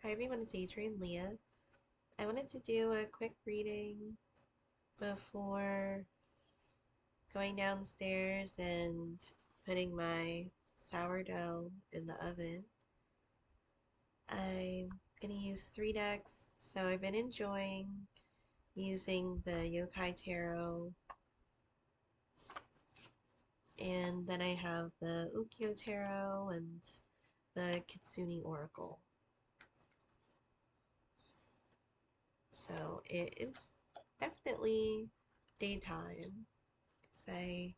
Hi everyone, it's Adrian Leah. I wanted to do a quick reading before going downstairs and putting my sourdough in the oven. I'm going to use three decks, so I've been enjoying using the Yokai Tarot, and then I have the Ukiyo Tarot and the Kitsune Oracle. So it is definitely daytime, because I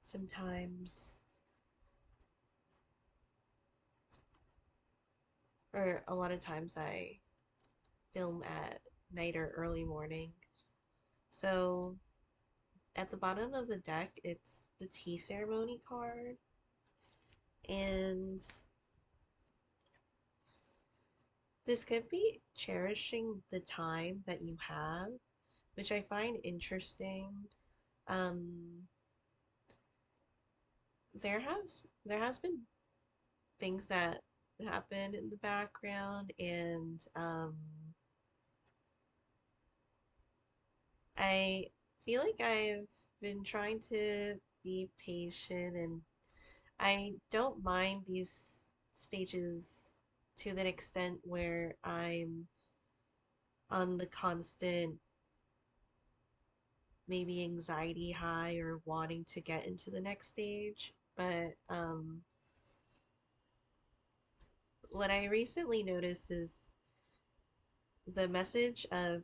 sometimes, or a lot of times, I film at night or early morning. So at the bottom of the deck, it's the tea ceremony card. And this could be cherishing the time that you have, which I find interesting. Um, there has been things that happen in the background, and I feel like I've been trying to be patient, and I don't mind these stages to the extent where I'm on the constant, maybe anxiety high or wanting to get into the next stage. But what I recently noticed is the message of,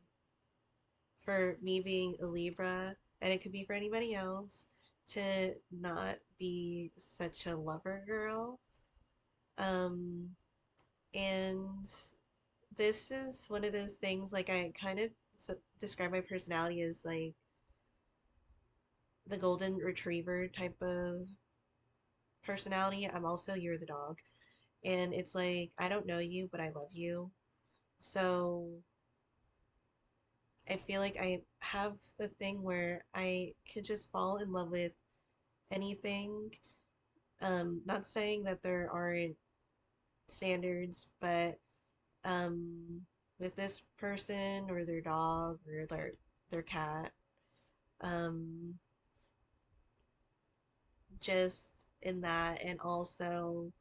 for me being a Libra, and it could be for anybody else, to not be such a lover girl. Um, and this is one of those things, like, I kind of describe my personality as like the golden retriever type of personality. I'm also you're the dog. And it's like, I don't know you, but I love you. So I feel like I have the thing where I could just fall in love with anything. Not saying that there aren't standards, but um, with this person or their dog or their cat, um, just in that, and also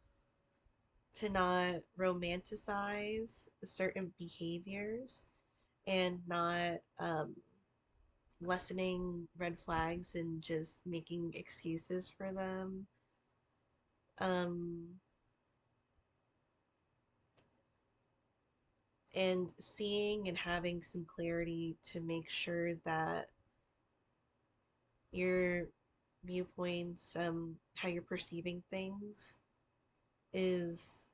to not romanticize certain behaviors, and not lessening red flags and just making excuses for them. Um, and seeing and having some clarity to make sure that your viewpoints, how you're perceiving things, is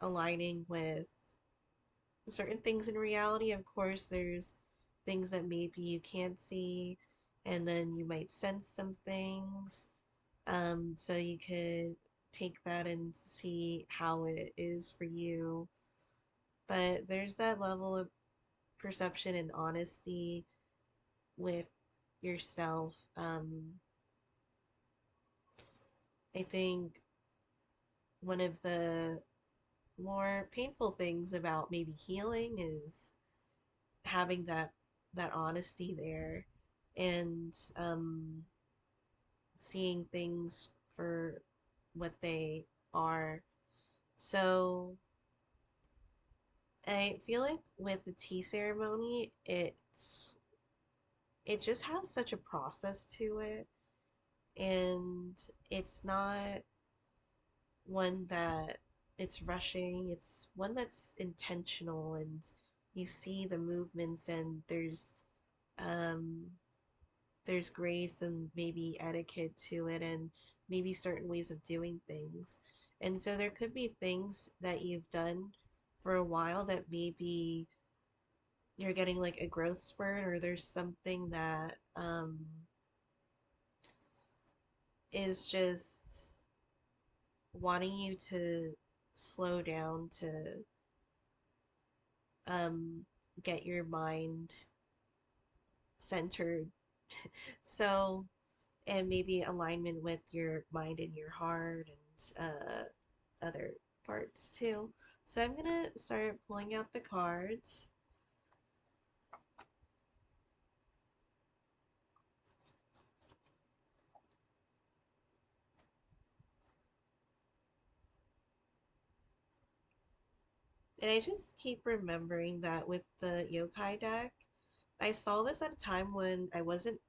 aligning with certain things in reality. Of course, there's things that maybe you can't see, and then you might sense some things. So you could take that and see how it is for you. But there's that level of perception and honesty with yourself. I think one of the more painful things about maybe healing is having that honesty there, and seeing things for what they are. So I feel like with the tea ceremony, it just has such a process to it, and it's not one that it's rushing. It's one that's intentional, and you see the movements, and um there's grace and maybe etiquette to it, and maybe certain ways of doing things. And so there could be things that you've done for a while that maybe you're getting like a growth spurt, or there's something that is just wanting you to slow down, to um, get your mind centered. So, and maybe alignment with your mind and your heart, and other parts too. So I'm gonna start pulling out the cards. And I just keep remembering that with the yokai deck, I saw this at a time when I wasn't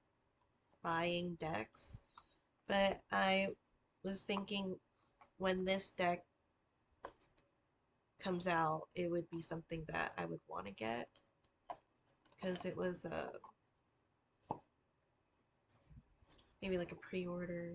buying decks, but I was thinking when this deck comes out, it would be something that I would want to get because it was maybe like a pre-order.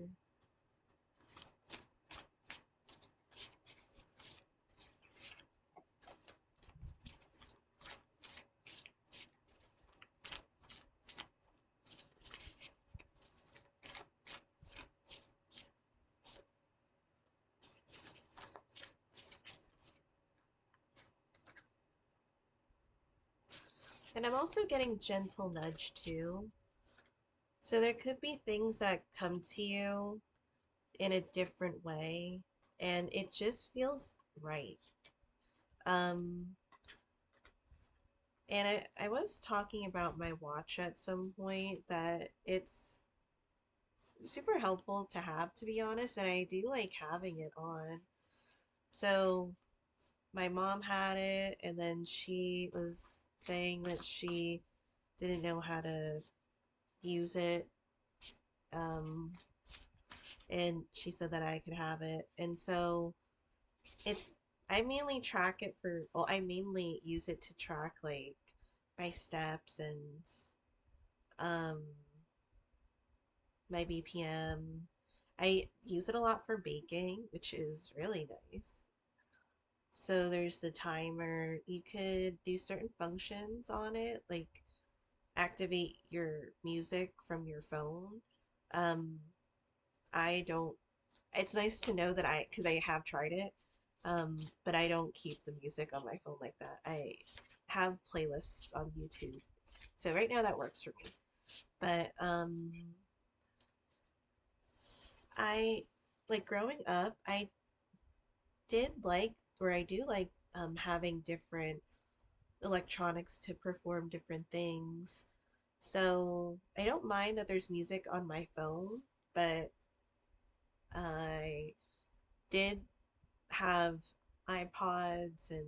And I'm also getting gentle nudge too. So there could be things that come to you in a different way, and it just feels right. Um, and I was talking about my watch at some point that it's super helpful to have, to be honest, and I do like having it on. So my mom had it, and then she was saying that she didn't know how to use it. Um, and she said that I could have it. And so it's, I mainly track it for, well, I mainly use it to track like my steps and um my BPM. I use it a lot for baking, which is really nice. So there's the timer. You could do certain functions on it, like activate your music from your phone. Um, I don't, it's nice to know that because I have tried it, but I don't keep the music on my phone like that. I have playlists on YouTube. So right now that works for me. But I like growing up, I did like, or I do like having different electronics to perform different things. So I don't mind that there's music on my phone, but I did have iPods and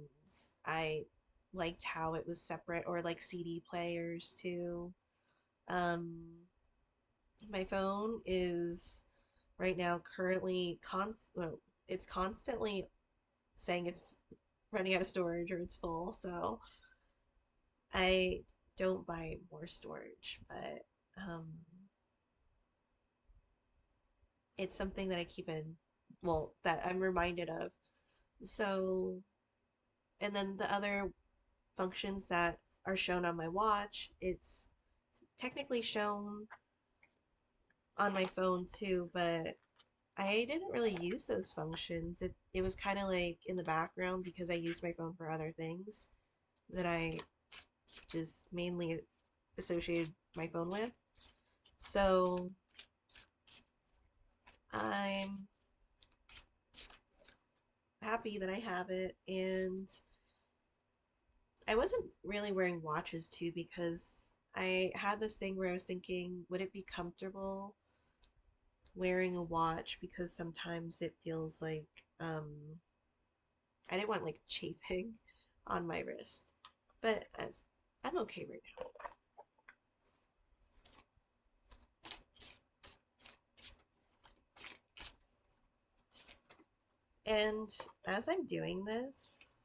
I liked how it was separate, or like CD players too. Um, my phone is right now currently well, it's constantly saying it's running out of storage or it's full, so I don't buy more storage, but it's something that I keep in, well, that I'm reminded of. So, and then the other functions that are shown on my watch, it's technically shown on my phone too, but I didn't really use those functions. It was kind of like in the background because I used my phone for other things that I just mainly associated my phone with. So I'm happy that I have it, and I wasn't really wearing watches too because I had this thing where I was thinking, would it be comfortable wearing a watch because sometimes it feels like I didn't want like chafing on my wrist. But I'm okay right now. And as I'm doing this,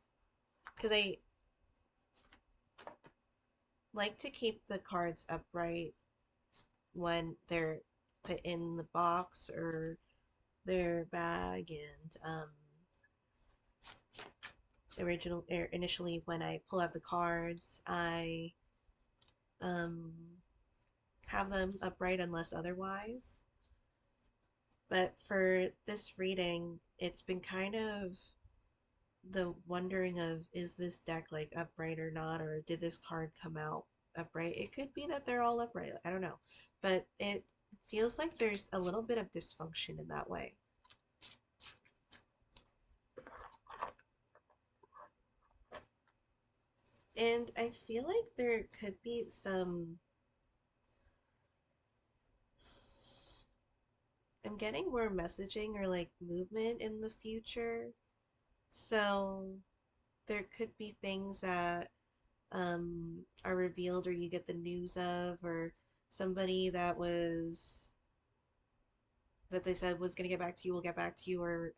because I like to keep the cards upright when they're put in the box or their bag, and initially when I pull out the cards, I um, have them upright unless otherwise. But for this reading, it's been kind of the wondering of, is this deck like upright or not, or did this card come out upright? It could be that they're all upright. I don't know. But it feels like there's a little bit of dysfunction in that way. And I feel like there could be some, I'm getting more messaging or like movement in the future. So there could be things that are revealed or you get the news of, or somebody that they said was going to get back to you will get back to you, or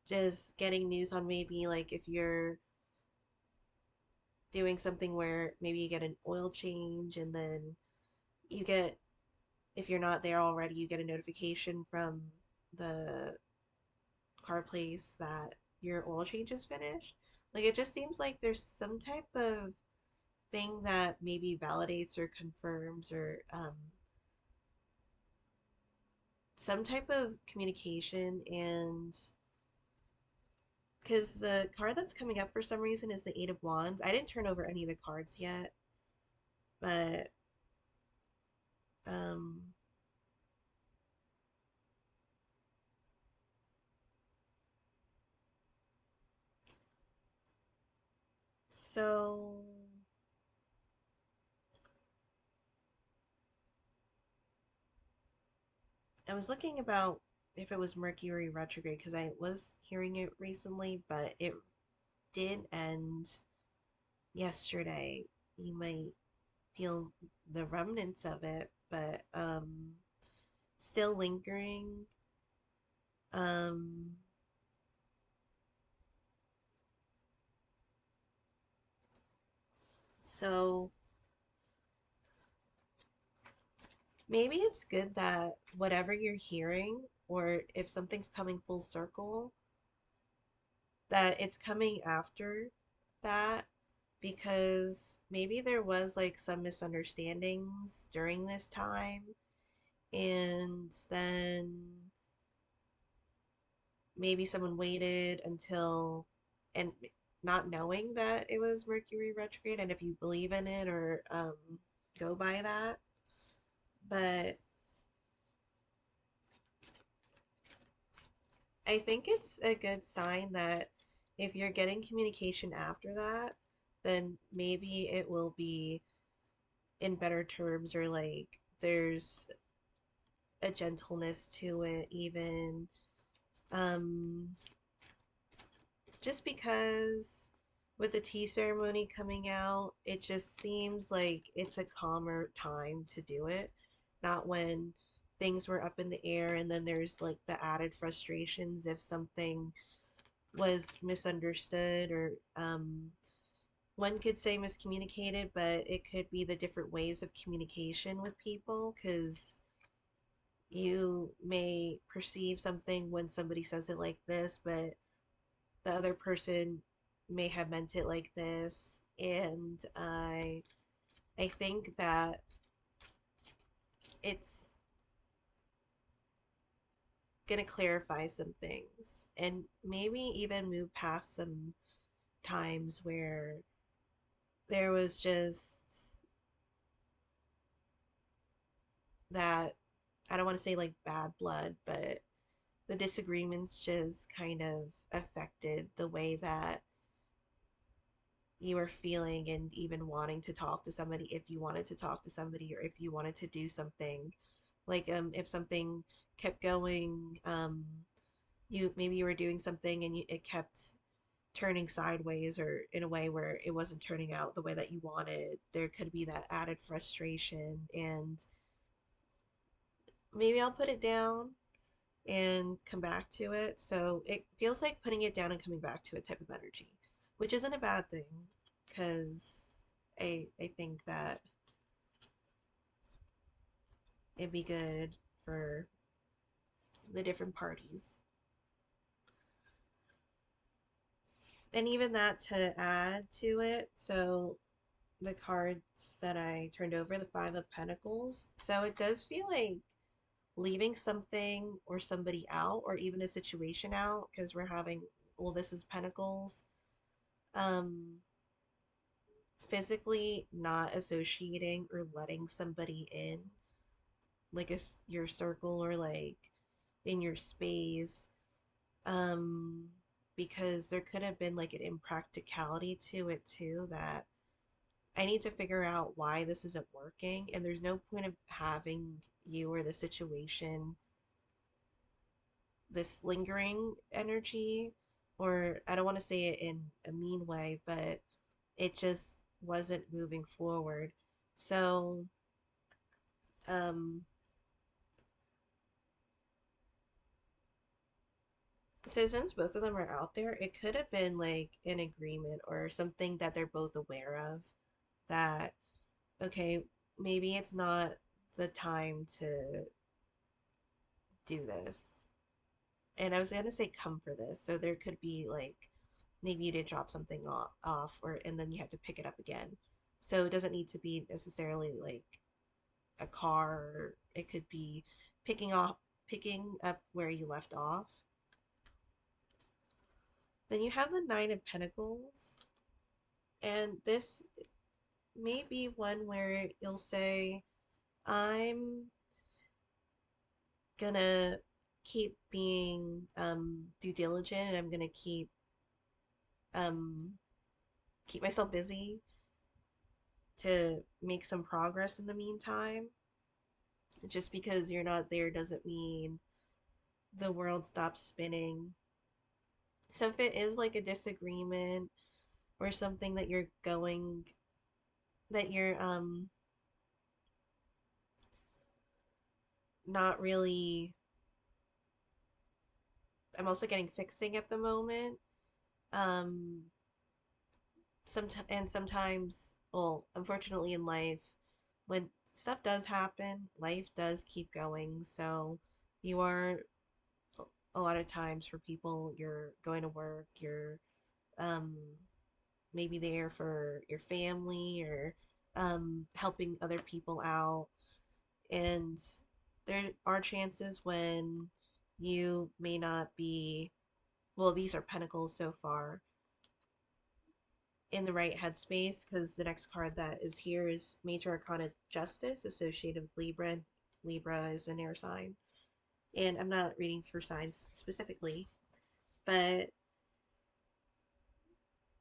just getting news on maybe like if you're doing something where maybe you get an oil change and then you get, if you're not there already, you get a notification from the car place that your oil change is finished. Like it just seems like there's some type of thing that maybe validates or confirms or some type of communication. And because the card that's coming up for some reason is the Eight of Wands. I didn't turn over any of the cards yet, but um so I was looking about if it was Mercury retrograde because I was hearing it recently, but it did end yesterday. You might feel the remnants of it, but still lingering. Um so maybe it's good that whatever you're hearing, or if something's coming full circle, that it's coming after that, because maybe there was like some misunderstandings during this time, and then maybe someone waited until, and not knowing that it was Mercury retrograde, and if you believe in it or go by that. But I think it's a good sign that if you're getting communication after that, then maybe it will be in better terms, or like there's a gentleness to it, even. Um, just because with the tea ceremony coming out, it just seems like it's a calmer time to do it, not when things were up in the air and then there's like the added frustrations if something was misunderstood, or one could say miscommunicated, but it could be the different ways of communication with people, because you may perceive something when somebody says it like this, but the other person may have meant it like this. And I think that it's going to clarify some things and maybe even move past some times where there was just that, I don't want to say like bad blood, but the disagreements just kind of affected the way that you were feeling and even wanting to talk to somebody, if you wanted to talk to somebody or if you wanted to do something. Like if something kept going, you maybe you were doing something and it kept turning sideways or in a way where it wasn't turning out the way that you wanted. There could be that added frustration, and maybe I'll put it down and come back to it. So it feels like putting it down and coming back to it type of energy, which isn't a bad thing, because I think that it'd be good for the different parties. And even that to add to it, so the cards that I turned over, the Five of Pentacles, so it does feel like leaving something or somebody out, or even a situation out, because we're having, well, this is Pentacles. Um, Physically not associating or letting somebody in, like your circle or like in your space. Um, because there could have been like an impracticality to it too, that I need to figure out why this isn't working, and there's no point of having you or the situation this lingering energy, or I don't want to say it in a mean way, but it just wasn't moving forward. So, um, so since both of them are out there, it could have been like an agreement or something that they're both aware of, that, okay, maybe it's not the time to do this. And I was gonna say come for this. So there could be like maybe you did drop something off, or and then you had to pick it up again. So it doesn't need to be necessarily like a car. It could be picking up where you left off. Then you have the Nine of Pentacles, and this may be one where you'll say, I'm gonna keep being due diligent, and I'm gonna um keep myself busy to make some progress in the meantime. Just because you're not there doesn't mean the world stops spinning. So if it is like a disagreement or something that you're not really, I'm also getting fixing at the moment. Um sometimes, well, unfortunately in life, when stuff does happen, life does keep going. So you are, a lot of times for people, you're going to work, you're um maybe there for your family, or helping other people out. And there are chances when you may not be, well, these are pentacles so far, in the right headspace, because the next card that is here is Major Arcana Justice, associated with Libra. And Libra is an air sign. And I'm not reading for signs specifically, but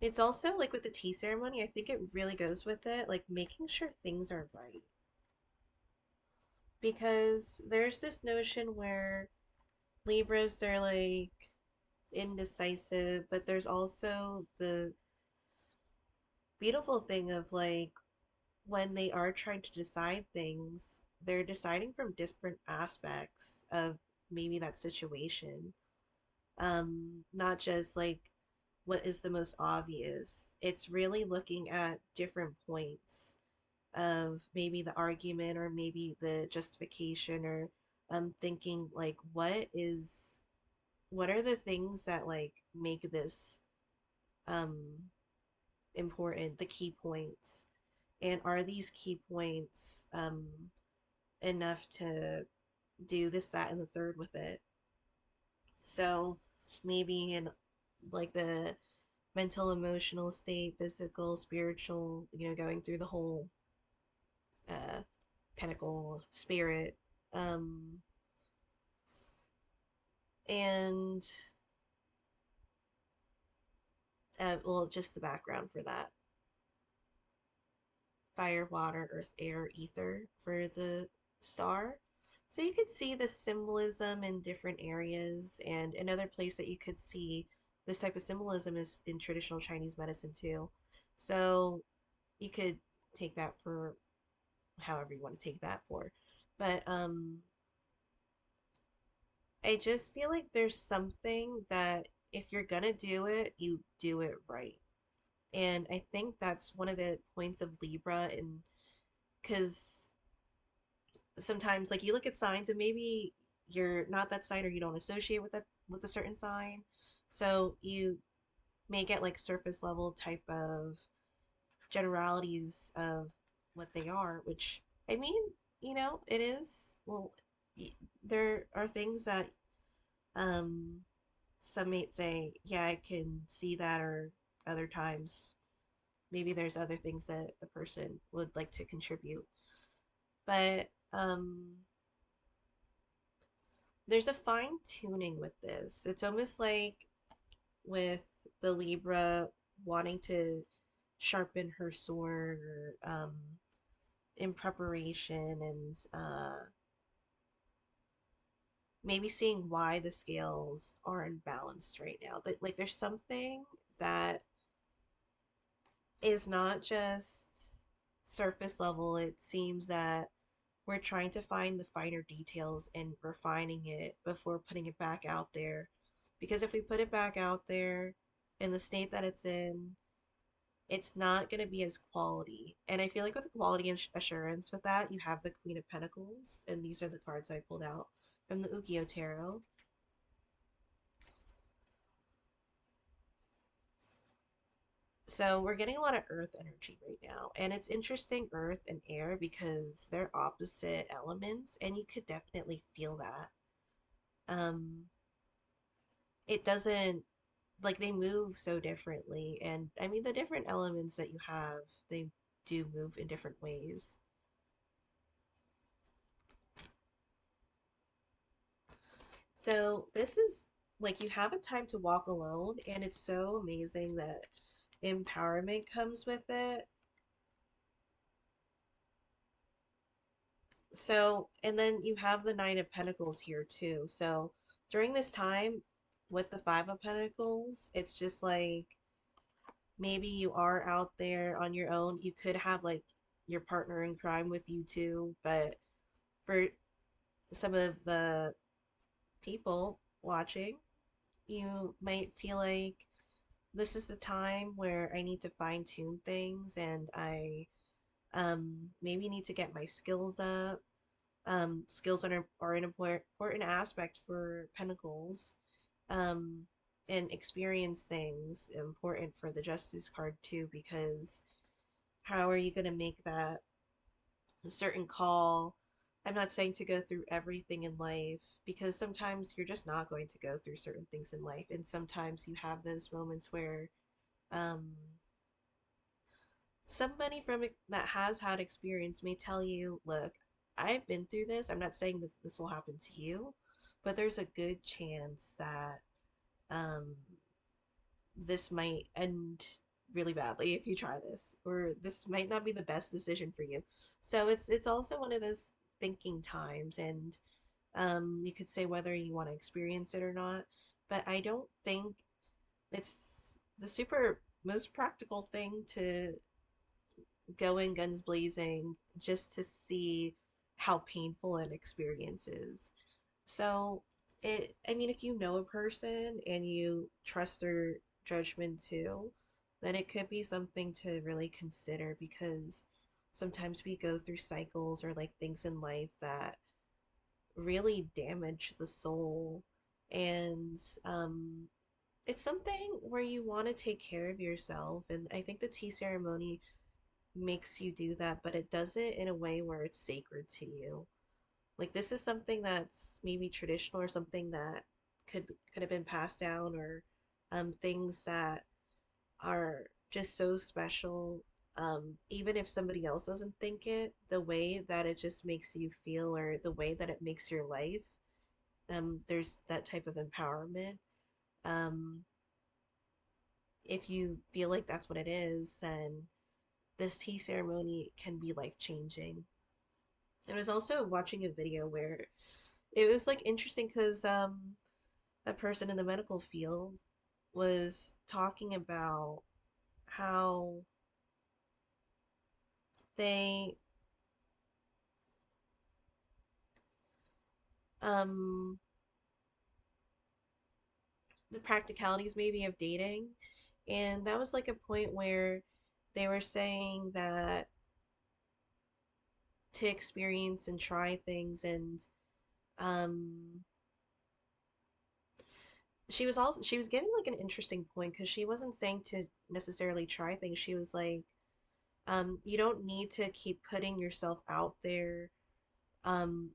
it's also like with the tea ceremony, I think it really goes with it, like making sure things are right. Because there's this notion where Libras, they're like indecisive, but there's also the beautiful thing of like when they are trying to decide things, they're deciding from different aspects of maybe that situation. Not just like what is the most obvious. It's really looking at different points of maybe the argument or maybe the justification, or thinking like what are the things that like make this um important, the key points, and are these key points enough to do this, that, and the third with it. So maybe in like the mental, emotional state, physical, spiritual, going through the whole uh pentacle spirit. um and well, just the background for that: fire, water, earth, air, ether for the star. So you could see the symbolism in different areas. And another place that you could see this type of symbolism is in traditional Chinese medicine too. So you could take that for however you want to take that for. But I just feel like there's something that if you're gonna do it, you do it right. And I think that's one of the points of Libra, and because sometimes like you look at signs and maybe you're not that sign, or you don't associate with that, with a certain sign, so you may get like surface level type of generalities of what they are, which, I mean, it is, well, there are things that um some may say, yeah, I can see that, or other times maybe there's other things that the person would like to contribute. But there's a fine tuning with this. It's almost like with the Libra wanting to sharpen her sword or in preparation and maybe seeing why the scales aren't balanced right now. Like there's something that is not just surface level. It seems that we're trying to find the finer details and refining it before putting it back out there. Because if we put it back out there in the state that it's in, it's not going to be as quality. And I feel like with quality assurance with that, you have the Queen of Pentacles, and these are the cards I pulled out from the Ukiyo Tarot. So we're getting a lot of earth energy right now. And it's interesting, earth and air, because they're opposite elements, and you could definitely feel that. Um, it doesn't like they move so differently. And I mean, the different elements that you have, they do move in different ways. So this is like you have a time to walk alone, and it's so amazing that empowerment comes with it. So, and then you have the Nine of Pentacles here too. So during this time with the Five of Pentacles, it's just like maybe you are out there on your own. You could have like your partner in crime with you too, but for some of the people watching, you might feel like this is a time where I need to fine tune things and I maybe need to get my skills up. Skills are an important aspect for Pentacles. Um, and experience things important for the Justice card too, because how are you going to make that a certain call? I'm not saying to go through everything in life because sometimes you're just not going to go through certain things in life, and sometimes you have those moments where um, somebody that has had experience may tell you, look, I've been through this. I'm not saying this will happen to you, but there's a good chance that um, this might end really badly if you try this, or this might not be the best decision for you. So it's also one of those thinking times, and you could say whether you want to experience it or not. But I don't think it's the super most practical thing to go in guns blazing just to see how painful an experience is. So I mean, if you know a person and you trust their judgment too, then it could be something to really consider because sometimes we go through cycles or like things in life that really damage the soul. And it's something where you want to take care of yourself. And I think the tea ceremony makes you do that, but it does it in a way where it's sacred to you. Like this is something that's maybe traditional or something that could have been passed down or things that are just so special. Even if somebody else doesn't think it, the way that it just makes you feel or the way that it makes your life, there's that type of empowerment. Um, if you feel like that's what it is, then this tea ceremony can be life changing. I was also watching a video where it was like interesting because a person in the medical field was talking about how they um the practicalities maybe of dating, and that was like a point where they were saying that to experience and try things, and um she was giving like an interesting point because she wasn't saying to necessarily try things. She was like, you don't need to keep putting yourself out there,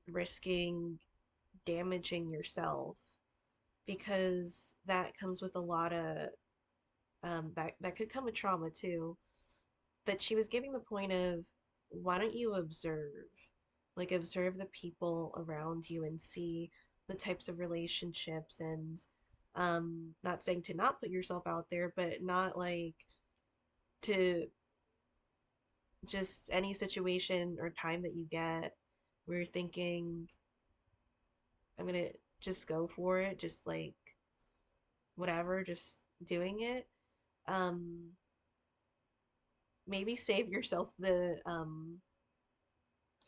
risking damaging yourself because that comes with a lot of that could come with trauma too. But she was giving the point of why don't you observe, like observe the people around you and see the types of relationships and Not saying to not put yourself out there, but not like to just any situation or time that you get where you're thinking, I'm gonna just go for it, just like whatever, just doing it. Um, Maybe save yourself the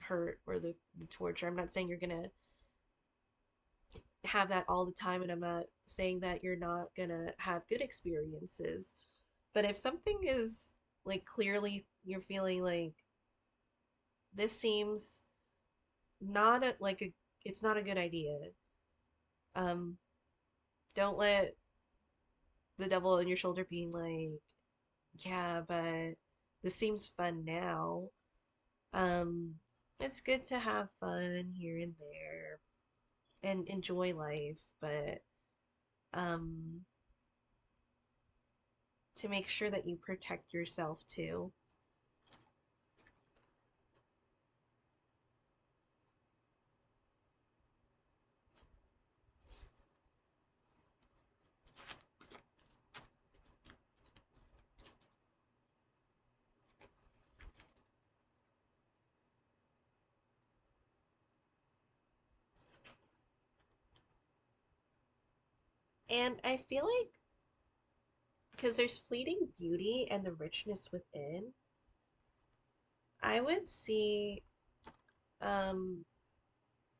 hurt or the torture. I'm not saying you're gonna have that all the time, and I'm not saying that you're not gonna have good experiences. But if something is like clearly you're feeling like this seems not a, like a it's not a good idea. Um, don't let the devil on your shoulder being like, yeah, but this seems fun now. Um, it's good to have fun here and there and enjoy life, but um, to make sure that you protect yourself too. And I feel like because there's fleeting beauty and the richness within, I would see, um,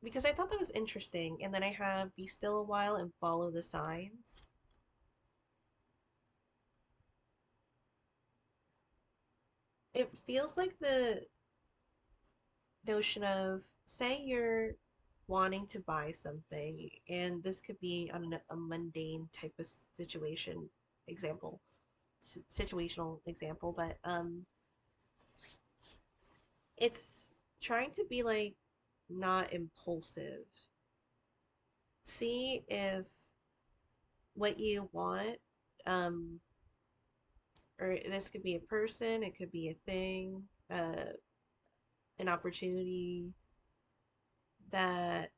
because I thought that was interesting, and then I have be still a while and follow the signs. It feels like the notion of, say you're wanting to buy something, and this could be on a mundane type of situation example, situational example, but it's trying to be like not impulsive. See if what you want, um, or this could be a person, it could be a thing, an opportunity that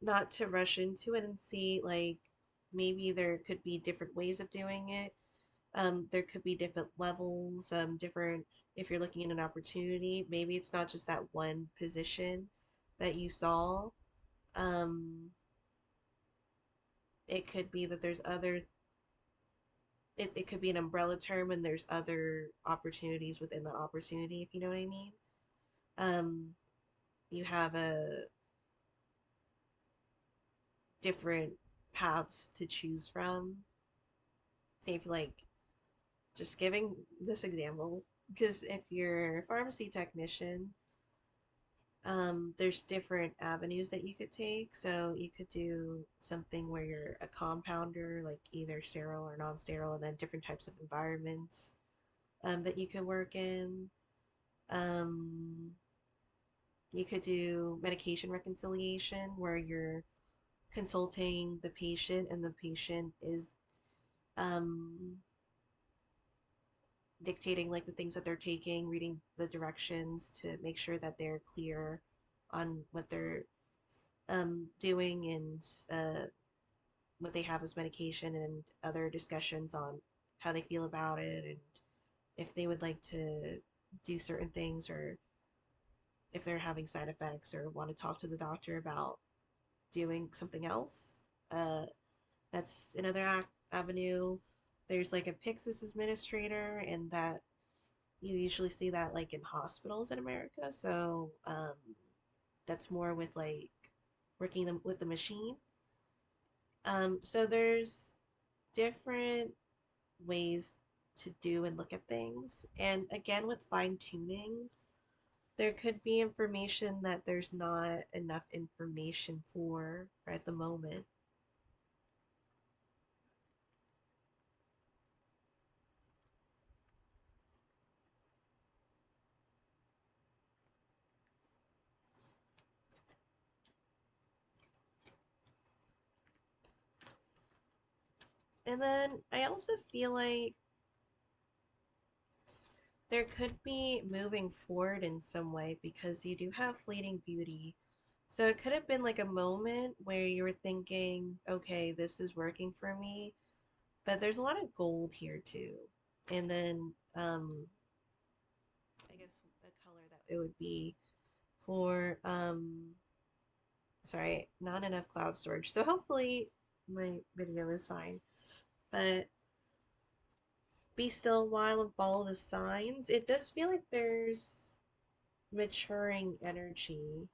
not to rush into it and see like maybe there could be different ways of doing it. There could be different levels, different if you're looking at an opportunity, maybe it's not just that one position that you saw. Um, it could be that there's other it could be an umbrella term and there's other opportunities within that opportunity, if you know what I mean. Um, you have a different paths to choose from. Say if like just giving this example, because if you're a pharmacy technician, there's different avenues that you could take. So you could do something where you're a compounder, like either sterile or non-sterile, and then different types of environments that you could work in. Um, you could do medication reconciliation, where you're consulting the patient, and the patient is um, dictating like the things that they're taking, reading the directions to make sure that they're clear on what they're doing and what they have as medication, and other discussions on how they feel about it and if they would like to do certain things, or if they're having side effects or want to talk to the doctor about doing something else. Uh, that's another avenue. There's like a Pyxis administrator, and that you usually see that like in hospitals in America. So that's more with like working them with the machine. So there's different ways to do and look at things. And again, with fine tuning, there could be information that there's not enough information for at the moment. And then I also feel like there could be moving forward in some way, because you do have fleeting beauty. So it could have been like a moment where you were thinking, okay, this is working for me, but there's a lot of gold here too. And then I guess a color that it would be for sorry, not enough cloud storage. So hopefully my video is fine. But be still a while and follow the signs. It does feel like there's maturing energy.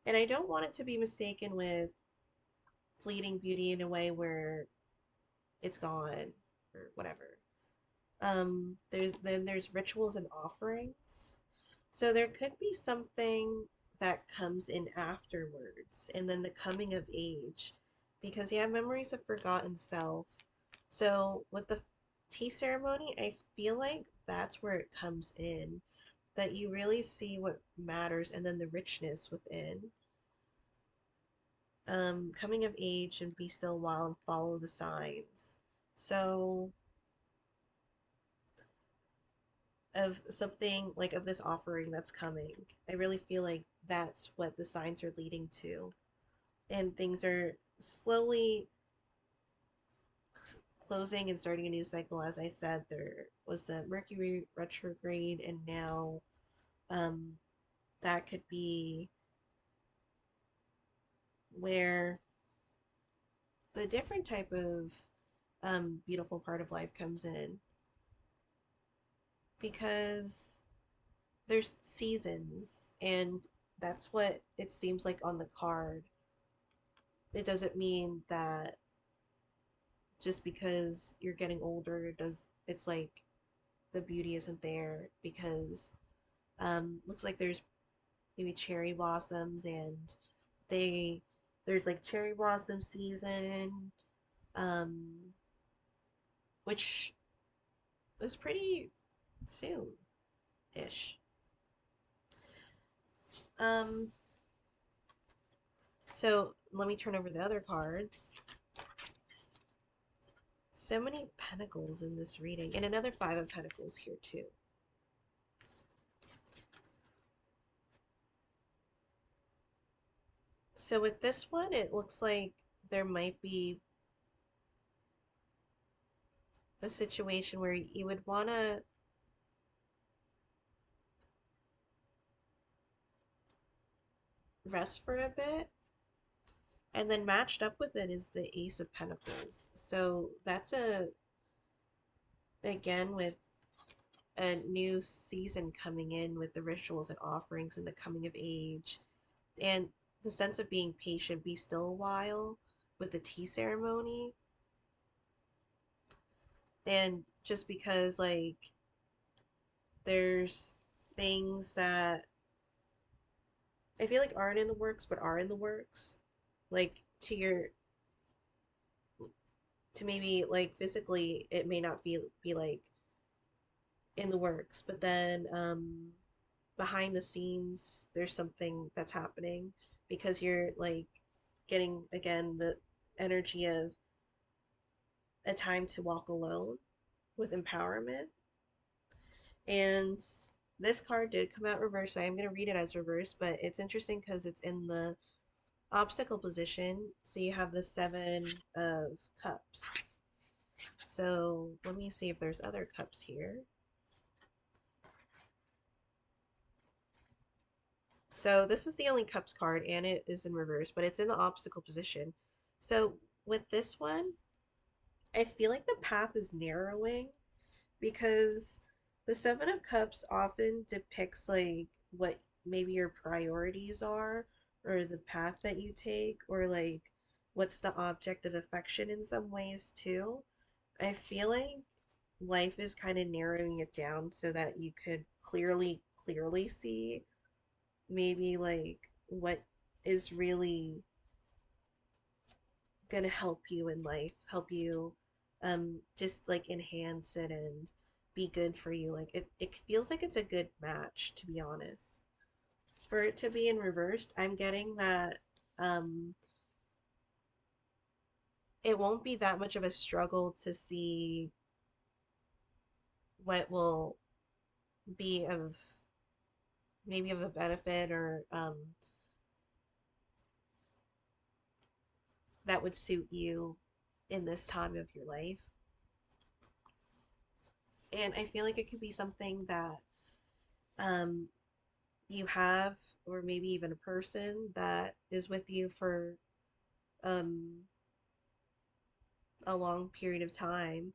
And I don't want it to be mistaken with fleeting beauty in a way where it's gone or whatever. There's rituals and offerings. So there could be something that comes in afterwards, and then the coming of age, because you have memories of forgotten self. So with the tea ceremony, I feel like that's where it comes in, that you really see what matters, and then the richness within. Coming of age and be still a while and follow the signs. So of something like of this offering that's coming. I really feel like that's what the signs are leading to. And things are slowly closing and starting a new cycle. As I said, there was the Mercury retrograde, and now um, that could be where the different type of beautiful part of life comes in because there's seasons, and that's what it seems like on the card. It doesn't mean that just because you're getting older does it's like the beauty isn't there, because looks like there's maybe cherry blossoms, and they there's like cherry blossom season, um which is pretty soon ish. um so let me turn over the other cards. So many pentacles in this reading, and another five of pentacles here too. So with this one, it looks like there might be a situation where you would want to rest for a bit, and then matched up with it is the Ace of Pentacles. So that's a, again, with a new season coming in with the rituals and offerings and the coming of age, and the sense of being patient, be still a while with the tea ceremony. And just because, like, there's things that I feel like aren't in the works but are in the works, like to maybe like physically it may not be like in the works, but then behind the scenes there's something that's happening because you're like getting again the energy of a time to walk alone with empowerment. And this card did come out reverse, so I'm going to read it as reverse, but it's interesting because it's in the obstacle position. So you have the Seven of Cups. So let me see if there's other cups here. So this is the only cups card, and it is in reverse, but it's in the obstacle position. So with this one, I feel like the path is narrowing because the Seven of Cups often depicts like what maybe your priorities are, or the path that you take, or like what's the object of affection in some ways too. I feel like life is kind of narrowing it down so that you could clearly see maybe like what is really gonna help you in life, help you just like enhance it and be good for you. Like it feels like it's a good match, to be honest. For it to be in reversed, I'm getting that um it won't be that much of a struggle to see what will be of maybe of a benefit or that would suit you in this time of your life. And I feel like it could be something that um, you have, or maybe even a person that is with you for um, a long period of time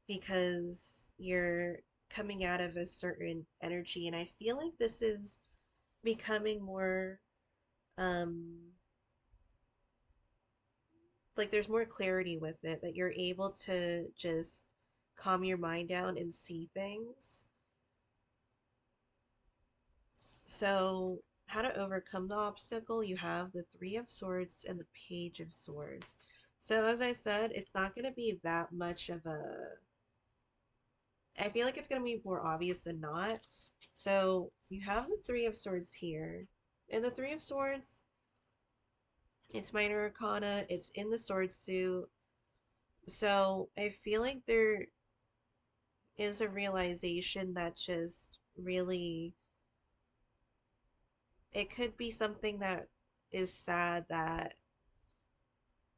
because you're coming out of a certain energy. And I feel like this is becoming more um, like there's more clarity with it, that you're able to just calm your mind down and see things. So, how to overcome the obstacle, you have the Three of Swords and the Page of Swords. So, as I said, it's not going to be that much of a. I feel like it's going to be more obvious than not. So, you have the Three of Swords here. And the Three of Swords, it's minor arcana, it's in the sword suit. So, I feel like there is a realization that just really. It could be something that is sad that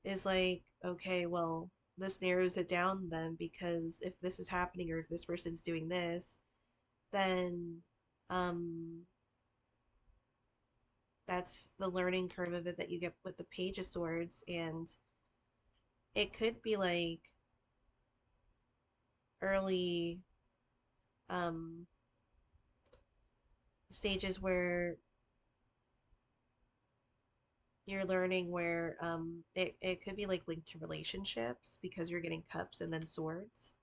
is like, okay, well, this narrows it down then because if this is happening or if this person's doing this, then um that's the learning curve of it that you get with the Page of Swords. And it could be like early um stages where you're learning where it could be like linked to relationships because you're getting cups and then swords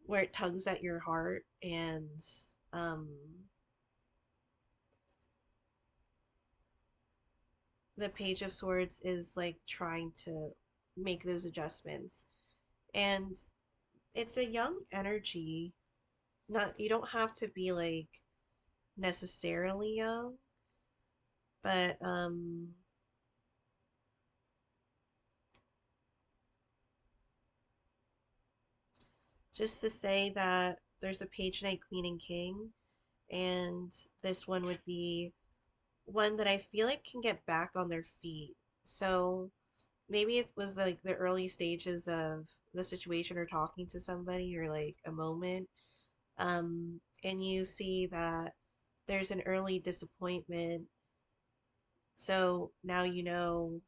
where it tugs at your heart. And um the Page of Swords is like trying to make those adjustments. And it's a young energy. Not, you don't have to be like necessarily young, but just to say that there's a Page Knight, Queen and King, and this one would be one that I feel like can get back on their feet. So maybe it was like the early stages of the situation or talking to somebody or like a moment, and you see that there's an early disappointment. So now you know.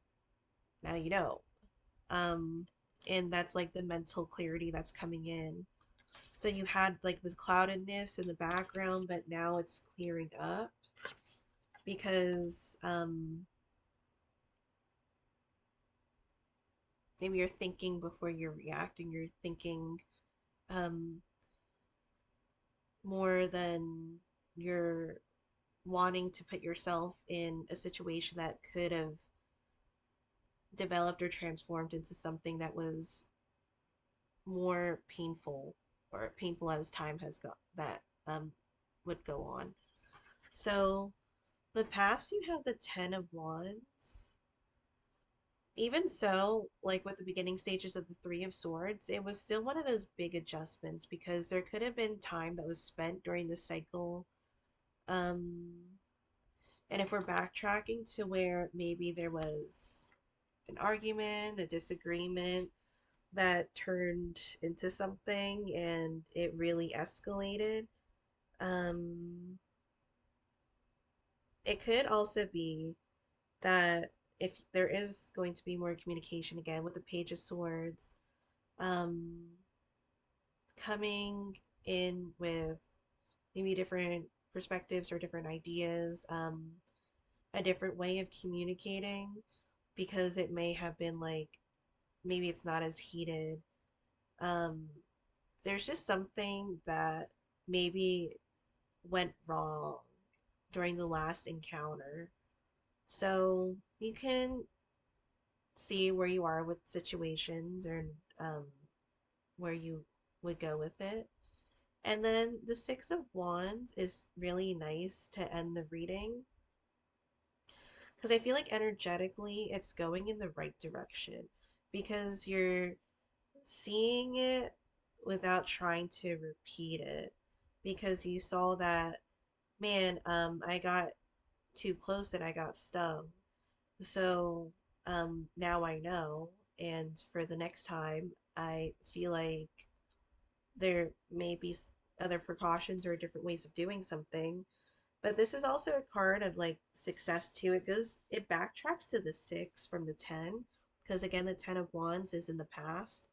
Um, and that's like the mental clarity that's coming in. So you had like the cloudedness in the background, but now it's clearing up because maybe you're thinking before you're reacting. You're thinking um, more than you're wanting to put yourself in a situation that could have developed or transformed into something that was more painful or painful as time has got that would go on. So the past, you have the Ten of Wands. Even so, like with the beginning stages of the Three of Swords, it was still one of those big adjustments because there could have been time that was spent during the cycle. Um, and if we're backtracking to where maybe there was an argument, a disagreement, that turned into something and it really escalated. Um, it could also be that if there is going to be more communication again with the Page of Swords, um, coming in with maybe different perspectives or different ideas, a different way of communicating, because it may have been like maybe it's not as heated. Um, there's just something that maybe went wrong during the last encounter. So you can see where you are with situations or um, where you would go with it. And then the Six of Wands is really nice to end the reading because I feel like energetically it's going in the right direction because you're seeing it without trying to repeat it because you saw that man, I got too close and I got stung. So, now I know, and for the next time, I feel like there may be other precautions or different ways of doing something. But this is also a card of like success too. It backtracks to the six from the 10, because again, the 10 of wands is in the past.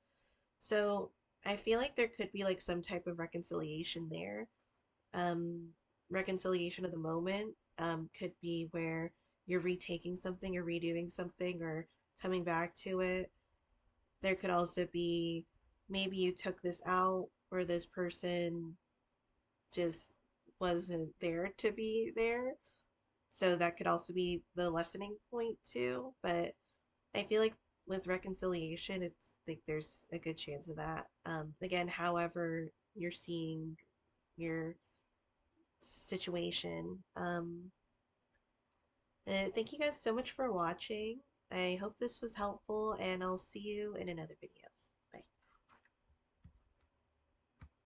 So I feel like there could be like some type of reconciliation there. Um, Reconciliation of the moment could be where you're retaking something or redoing something or coming back to it. There could also be maybe you took this out or this person just wasn't there to be there. So that could also be the lessening point too. But I feel like with reconciliation, it's like there's a good chance of that. Again, however you're seeing your situation. Thank you guys so much for watching. I hope this was helpful, and I'll see you in another video.